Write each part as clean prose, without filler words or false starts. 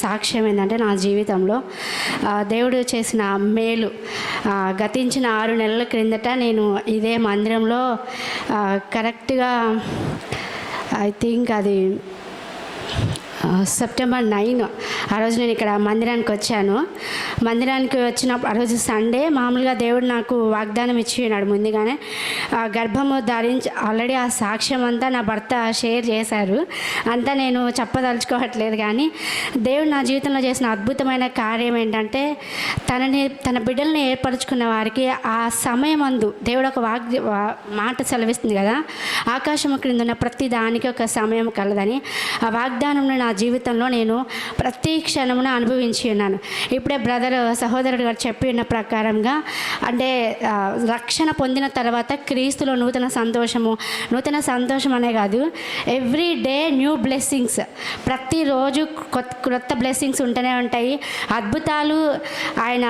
సాక్ష్యం ఏంటంటే నా జీవితంలో దేవుడు చేసిన మేలు. గతించిన 6 నెలల క్రిందట నేను ఇదే మందిరంలో కరెక్ట్గా ఐ థింక్ అది సెప్టెంబర్ 9 ఆ రోజు నేను ఇక్కడ మందిరానికి వచ్చాను. మందిరానికి వచ్చినప్పుడు ఆ రోజు సండే. మామూలుగా దేవుడు నాకు వాగ్దానం ఇచ్చి ఉన్నాడు ముందుగానే. గర్భము ధరించి ఆల్రెడీ ఆ సాక్ష్యం అంతా నా భర్త షేర్ చేశారు. అంతా నేను చెప్పదలుచుకోవట్లేదు. కానీ దేవుడు నా జీవితంలో చేసిన అద్భుతమైన కార్యం ఏంటంటే తన బిడ్డల్ని ఏర్పరచుకున్న వారికి ఆ సమయమందు దేవుడు ఒక మాట సెలవిస్తుంది కదా, ఆకాశము క్రింద ఉన్న ప్రతి దానికి ఒక సమయం కలదని. ఆ వాగ్దానంలో నా జీవితంలో నేను ప్రతి క్షణమున అనుభవించి ఉన్నాను. ఇప్పుడే సహోదరుడు గారు చెప్పి ఉన్న ప్రకారంగా అంటే రక్షణ పొందిన తర్వాత క్రీస్తులో నూతన సంతోషం అనే కాదు, ఎవ్రీ డే న్యూ బ్లెస్సింగ్స్. ప్రతిరోజు కొత్త బ్లెస్సింగ్స్ ఉంటూనే ఉంటాయి. అద్భుతాలు ఆయన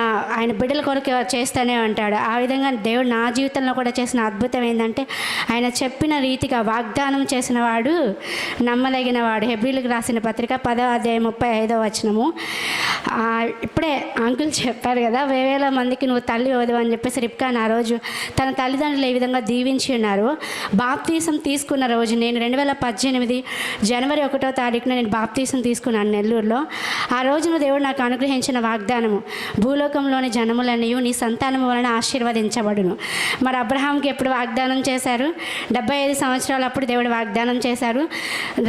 బిడ్డల కొరకు చేస్తూనే ఉంటాడు. ఆ విధంగా దేవుడు నా జీవితంలో కూడా చేసిన అద్భుతం ఏంటంటే ఆయన చెప్పిన రీతిగా వాగ్దానం చేసిన వాడు నమ్మదగిన వాడు. హెబ్రీలకు రాసిన పత్రిక 10వ అధ్యాయం 35వ వచనము. ఇప్పుడే అంకుల్ చెప్పారు కదా, వేవేల మందికి నువ్వు తల్లి వధువు అని చెప్పేసి రిబ్కాను ఆ రోజు తన తల్లిదండ్రులు ఏ విధంగా దీవించి ఉన్నారు. బాప్తీసం తీసుకున్న రోజు నేను 2018 జనవరి 1వ తారీఖున నేను బాప్తీసం తీసుకున్నాను నెల్లూరులో. ఆ రోజున దేవుడు నాకు అనుగ్రహించిన వాగ్దానము, భూలోకంలోని జనములన్నీ నీ సంతానము వలన ఆశీర్వదించబడును. మరి అబ్రహాంకి ఎప్పుడు వాగ్దానం చేశారు? 75 సంవత్సరాలు అప్పుడు దేవుడు వాగ్దానం చేశారు.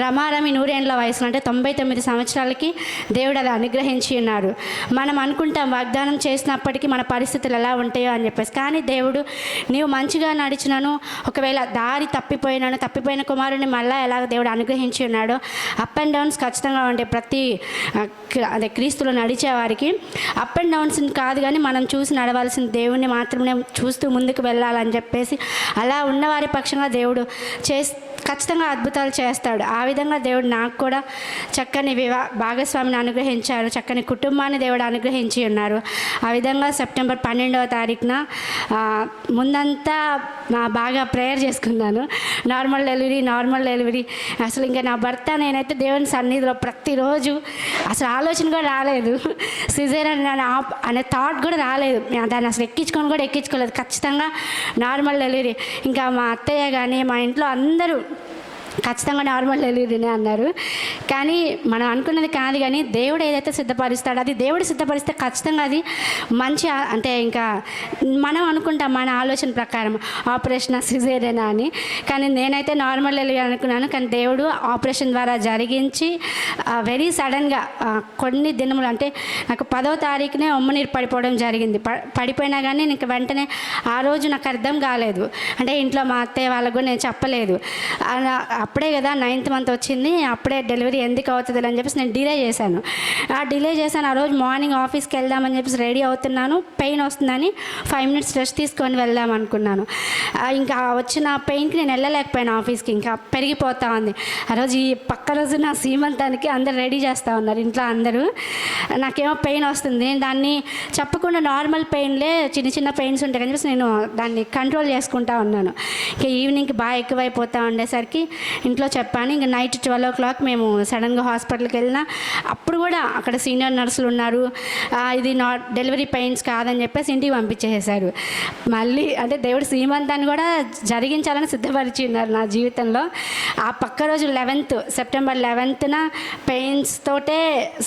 రమారమి 100 ఏళ్ళ వయసులో అంటే 99 సంవత్సరాలకి దేవుడు అది అనుగ్రహించి ఉన్నారు. మనం అనుకుంటాం వాగ్దానం చేసినప్పటికీ మన పరిస్థితులు ఎలా ఉంటాయో అని చెప్పేసి. కానీ దేవుడు నీవు మంచిగా నడిచినాను, ఒకవేళ దారి తప్పిపోయిన కుమారుని మళ్ళీ ఎలా దేవుడు అనుగ్రహించి ఉన్నాడో అప్ అండ్ డౌన్స్ ఖచ్చితంగా ఉంటాయి. అదే క్రీస్తులో నడిచే వారికి అప్ అండ్ డౌన్స్ కాదు, కానీ మనం చూసి నడవాల్సిన దేవుణ్ణి మాత్రమే చూస్తూ ముందుకు వెళ్ళాలని చెప్పేసి అలా ఉన్నవారి పక్షంగా దేవుడు ఖచ్చితంగా అద్భుతాలు చేస్తాడు. ఆ విధంగా దేవుడు నాకు కూడా చక్కని భాగస్వామిని అనుగ్రహించారు, చక్కని కుటుంబాన్ని దేవుడు అనుగ్రహించి ఉన్నారు. ఆ విధంగా సెప్టెంబర్ 12వ తారీఖున ముందంతా బాగా ప్రేయర్ చేసుకున్నాను. నార్మల్ డెలివరీ అసలు ఇంకా నా భర్త నేనైతే దేవుని సన్నిధిలో ప్రతిరోజు అసలు ఆలోచన కూడా రాలేదు, సిజేరియన్ అనే థాట్ కూడా రాలేదు. దాన్ని అసలు ఎక్కించుకోలేదు. ఖచ్చితంగా నార్మల్ డెలివరీ. ఇంకా మా అత్తయ్య కానీ మా ఇంట్లో అందరూ ఖచ్చితంగా నార్మల్ డెలివరీనే అన్నారు. కానీ మనం అనుకున్నది కాదు, కానీ దేవుడు ఏదైతే సిద్ధపరుస్తాడో అది దేవుడు సిద్ధపరిస్తే ఖచ్చితంగా అది మంచి. అంటే ఇంకా మనం అనుకుంటాం మన ఆలోచన ప్రకారం ఆపరేషన్ సిజేరియనా అని, కానీ నేనైతే నార్మల్ డెలివరీ అనుకున్నాను. కానీ దేవుడు ఆపరేషన్ ద్వారా జరిగించి వెరీ సడన్గా కొన్ని దినములు అంటే నాకు 10వ తారీఖునే ఉమ్మనీరు పడిపోవడం జరిగింది. పడిపోయినా కానీ నాకు వెంటనే ఆ రోజు నాకు అర్థం కాలేదు. అంటే ఇంట్లో మా అత్తయ్య వాళ్ళకు కూడా నేను చెప్పలేదు. అప్పుడే కదా 9th మంత్ వచ్చింది, అప్పుడే డెలివరీ ఎందుకు అవుతుంది అని చెప్పేసి నేను డిలే చేశాను. ఆ రోజు మార్నింగ్ ఆఫీస్కి వెళ్దామని చెప్పేసి రెడీ అవుతున్నాను. పెయిన్ వస్తుందని 5 minutes రెస్ట్ తీసుకొని వెళ్దాం అనుకున్నాను. ఇంకా వచ్చిన పెయిన్కి నేను వెళ్ళలేకపోయాను ఆఫీస్కి, ఇంకా పెరిగిపోతూ ఉంది. ఆ రోజు ఈ పక్క రోజు నా సీమంతానికి అందరు రెడీ చేస్తూ ఉన్నారు ఇంట్లో అందరూ. నాకేమో పెయిన్ వస్తుంది, దాన్ని చెప్పకుండా నార్మల్ పెయిన్లే చిన్న పెయిన్స్ ఉంటాయి అని చెప్పేసి నేను దాన్ని కంట్రోల్ చేసుకుంటూ ఉన్నాను. ఇంకా ఈవినింగ్కి బాగా ఎక్కువైపోతూ ఉండేసరికి ఇంట్లో చెప్పాను. ఇంకా నైట్ 12 o'clock మేము సడన్గా హాస్పిటల్కి వెళ్ళినా అప్పుడు కూడా అక్కడ సీనియర్ నర్సులు ఉన్నారు. ఇది డెలివరీ పెయిన్స్ కాదని చెప్పేసి ఇంటికి పంపించేసారు. మళ్ళీ అంటే దేవుడు సీమంతాన్ని కూడా జరిగించాలని సిద్ధపరిచి ఉన్నారు నా జీవితంలో. ఆ పక్క రోజు సెప్టెంబర్ 11న పెయిన్స్ తోటే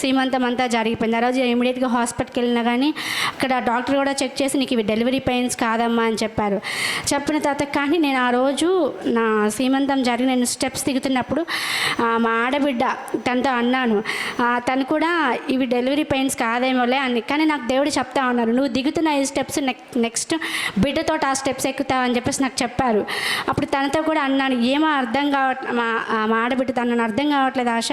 సీమంతం అంతా జరిగిపోయింది. ఆ రోజు ఇమీడియట్గా హాస్పిటల్కి వెళ్ళినా కానీ అక్కడ డాక్టర్ కూడా చెక్ చేసి నీకు ఇవి డెలివరీ పెయిన్స్ కాదమ్మా అని చెప్పారు. చెప్పిన తర్వాత కానీ నేను ఆ రోజు నా సీమంతం జరిగిన నేను స్టెప్స్ దిగుతున్నప్పుడు మా ఆడబిడ్డ తనతో అన్నాను, తను కూడా ఇవి డెలివరీ పెయిన్స్ కాదేమోలే అని. కానీ నాకు దేవుడు చెప్తా ఉన్నారు, నువ్వు దిగుతున్న ఈ స్టెప్స్ నెక్స్ట్ బిడ్డతో ఆ స్టెప్స్ ఎక్కుతావు అని చెప్పేసి నాకు చెప్పారు. అప్పుడు తనతో కూడా అన్నాను, ఏమో అర్థం కావట్లేదు, మా ఆడబిడ్డ తనను అర్థం కావట్లేదు ఆశ,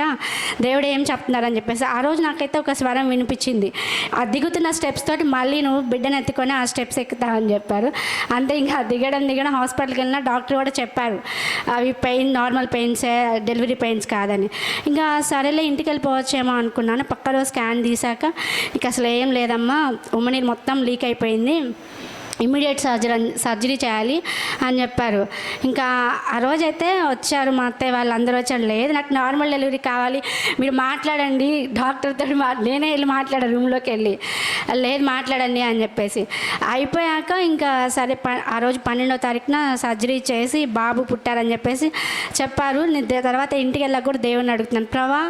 దేవుడు ఏం చెప్తున్నారని చెప్పేసి. ఆ రోజు నాకైతే ఒక స్వరం వినిపించింది, ఆ దిగుతున్న స్టెప్స్ తోటి మళ్ళీ నువ్వు బిడ్డను ఎత్తుకొని ఆ స్టెప్స్ ఎక్కుతావని చెప్పారు. అంతే ఇంకా దిగడం హాస్పిటల్కి వెళ్ళినా డాక్టర్ కూడా చెప్పారు అవి నార్మల్ పెయిన్సే, డెలివరీ పెయిన్స్ కాదని. ఇంకా సరేలే ఇంటికి వెళ్ళిపోవచ్చేమో అనుకున్నాను. పక్క రోజు స్కాన్ తీసాక ఇక అసలు ఏం లేదమ్మా, ఉమ్మనీరు మొత్తం లీక్ అయిపోయింది, ఇమ్మీడియట్ సర్జరీ చేయాలి అని చెప్పారు. ఇంకా ఆ రోజైతే వచ్చారు మా అత్తయ్య వాళ్ళందరూ వచ్చారు. లేదు నాకు నార్మల్ డెలివరీ కావాలి, మీరు మాట్లాడండి డాక్టర్తో. నేనే వెళ్ళి మాట్లాడాను రూమ్లోకి వెళ్ళి, లేదు మాట్లాడండి అని చెప్పేసి. అయిపోయాక ఇంకా సరే ఆ రోజు 12వ తారీఖున సర్జరీ చేసి బాబు పుట్టారని చెప్పేసి చెప్పారు. తర్వాత ఇంటికి వెళ్ళాక కూడా దేవుని అడుగుతున్నాను, ప్రభా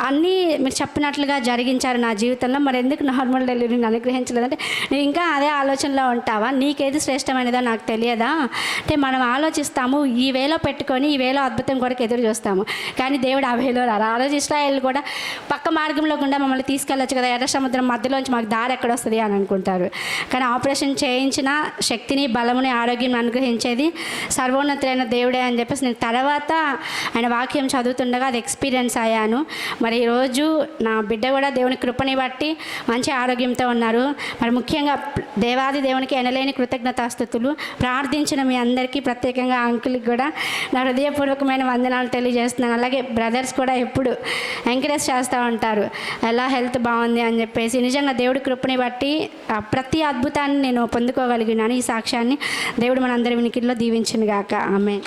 అన్నీ మీరు చెప్పినట్లుగా జరిగించారు నా జీవితంలో, మరి ఎందుకు నార్మల్ డెలివరీని అనుగ్రహించలేదంటే, నేను ఇంకా అదే ఆలోచనలో ఉంటావా, నీకేది శ్రేష్టమైనదో నాకు తెలియదా అంటే మనం ఆలోచిస్తాము, ఈ వేలో పెట్టుకొని ఈ వేలో అద్భుతం కొరకు ఎదురు చూస్తాము, కానీ దేవుడు ఆ వేలో రారు. ఆ రోజు ఇశ్రాయేలు కూడా పక్క మార్గంలో గుండా మమ్మల్ని తీసుకెళ్ళొచ్చు కదా, ఎర్ర సముద్రం మధ్యలోంచి మాకు దారి ఎక్కడ వస్తుంది అని అనుకుంటారు. కానీ ఆపరేషన్ చేయించిన శక్తిని బలముని ఆరోగ్యం అనుగ్రహించేది సర్వోన్నతులైన దేవుడే అని చెప్పేసి నేను తర్వాత ఆయన వాక్యం చదువుతుండగా అది ఎక్స్పీరియన్స్ అయ్యాను. మరి ఈరోజు నా బిడ్డ కూడా దేవుని కృపని బట్టి మంచి ఆరోగ్యంతో ఉన్నారు. మరి ముఖ్యంగా దేవాది దేవునికి ఎనలేని కృతజ్ఞతాస్తుతులు. ప్రార్థించిన మీ అందరికీ, ప్రత్యేకంగా అంకుల్కి కూడా నా హృదయపూర్వకమైన వందనాలు తెలియజేస్తున్నాను. అలాగే బ్రదర్స్ కూడా ఎప్పుడు ఎంకరేజ్ చేస్తూ ఉంటారు, ఎలా హెల్త్ బాగుంది అని చెప్పేసి. నిజంగా దేవుడి కృపని బట్టి ప్రతి అద్భుతాన్ని నేను పొందుకోగలిగినాను. ఈ సాక్ష్యాన్ని దేవుడు మనందరి వినికిడిలో దీవించును గాక. ఆమేన్.